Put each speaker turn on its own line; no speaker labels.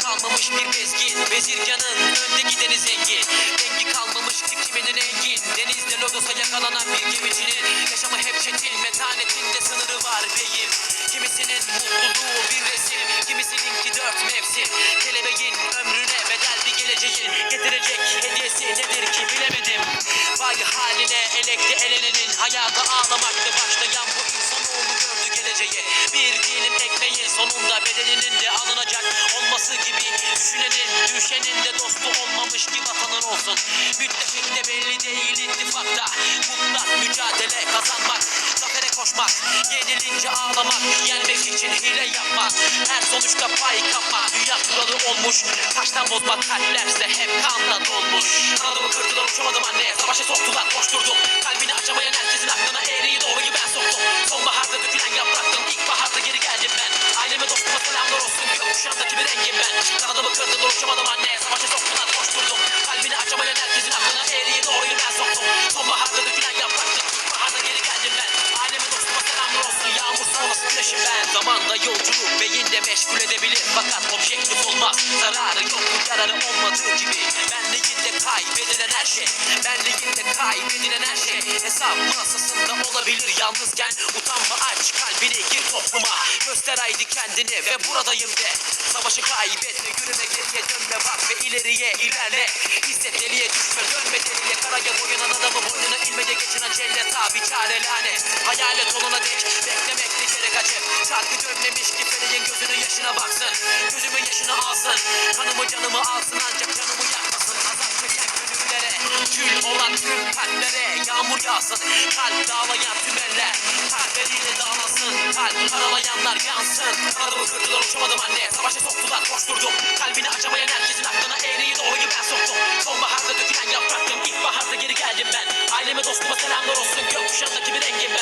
kalmamış bir bezgin, bezirganın önde gideni zengin. Dengi kalmamış kiminin engin, denizde lodosa yakalanan bir gemicinin yaşamı hep çetin, metanetinde sınırı var beyim. Kimisinin mutluluğu bir resim, kimisininki 4 mevsim. Kelebeğin ömrüne bedel bir geleceğin getirecek hediyesi nedir ki bilemedim. Vay haline elekte elenenin, hayata ağlamakta başlayan bu insanoğlu gördü geleceği. Bir dilim ekmeğin sonunda bedeninin de alınacak olması gibi, düşünenin düşenin de dostu olmamış ki vatanın olsun. Müttefik de belli değil ittifakta, mutlak mücadele kazanmak, zafere koşmak, yenilince ağlamak, yenmek için hile yapmak, her sonuçta pay kapmak. Dünya kuralı olmuş, taştan bozma kalplerse hep kanla dolmuş. Kanadımı kırdılar, uçamadım anne, savaşa soktular, koşturdum. Kalbini açamayan herkesin aklına eğriyi doğruyu ben soktum. Sonbaharda dökülen yapraktım, ilkbaharda geri geldim ben. Aileme dostuma selamlar olsun, gökkuşağındaki bir rengim ben. Kanadımı kırdılar, uçamadım anne, savaşa soktular, koşturdum. Kalbini açamayan herkesin aklına eğriyi doğruyu ben soktum. Sonbaharda dökülen yapraktım, ilkbaharda geri geldim ben. Aileme dostuma selamlar olsun, yağmur sonrası güneşim ben. Zamanda yolculuk beyinde meşgul edebilir, fakat objektif olmaz. Zararı yoktur, yararı olmadığı gibi. Benliğinde kaybedilen her şey, benliğinde kaybedilen her şey hesap masasında olabilir yalnızken. Utanma, aç kalbini, gir topluma, göster haydi kendini ve buradayım de. Savaşı kaybetme, yürüme, geriye dönme, bak ve ileriye ilerle. Hisset, deliye düşme, dönme deliye. Karaya boyanan adamı boynuna ilmeye geçiren cennet abi, çare lanet. Hayalet olana dek beklemek bir kere kaçıp, çarkı dönmemiş ki feleğin gözünün yaşına baksın, gözümün yaşını alsın, kanımı canımı alsın, ancak canımı yakmasın. Azap çeken gönüllere, kül olan tüm kalplere yağmur yağsın. Kalp dağlayan tüm eller kalpleriyle dağlasın, kalp karalayanlar yansın. Kanadımı kırdılar, uçamadım anne, savaşa soktular, koşturdum.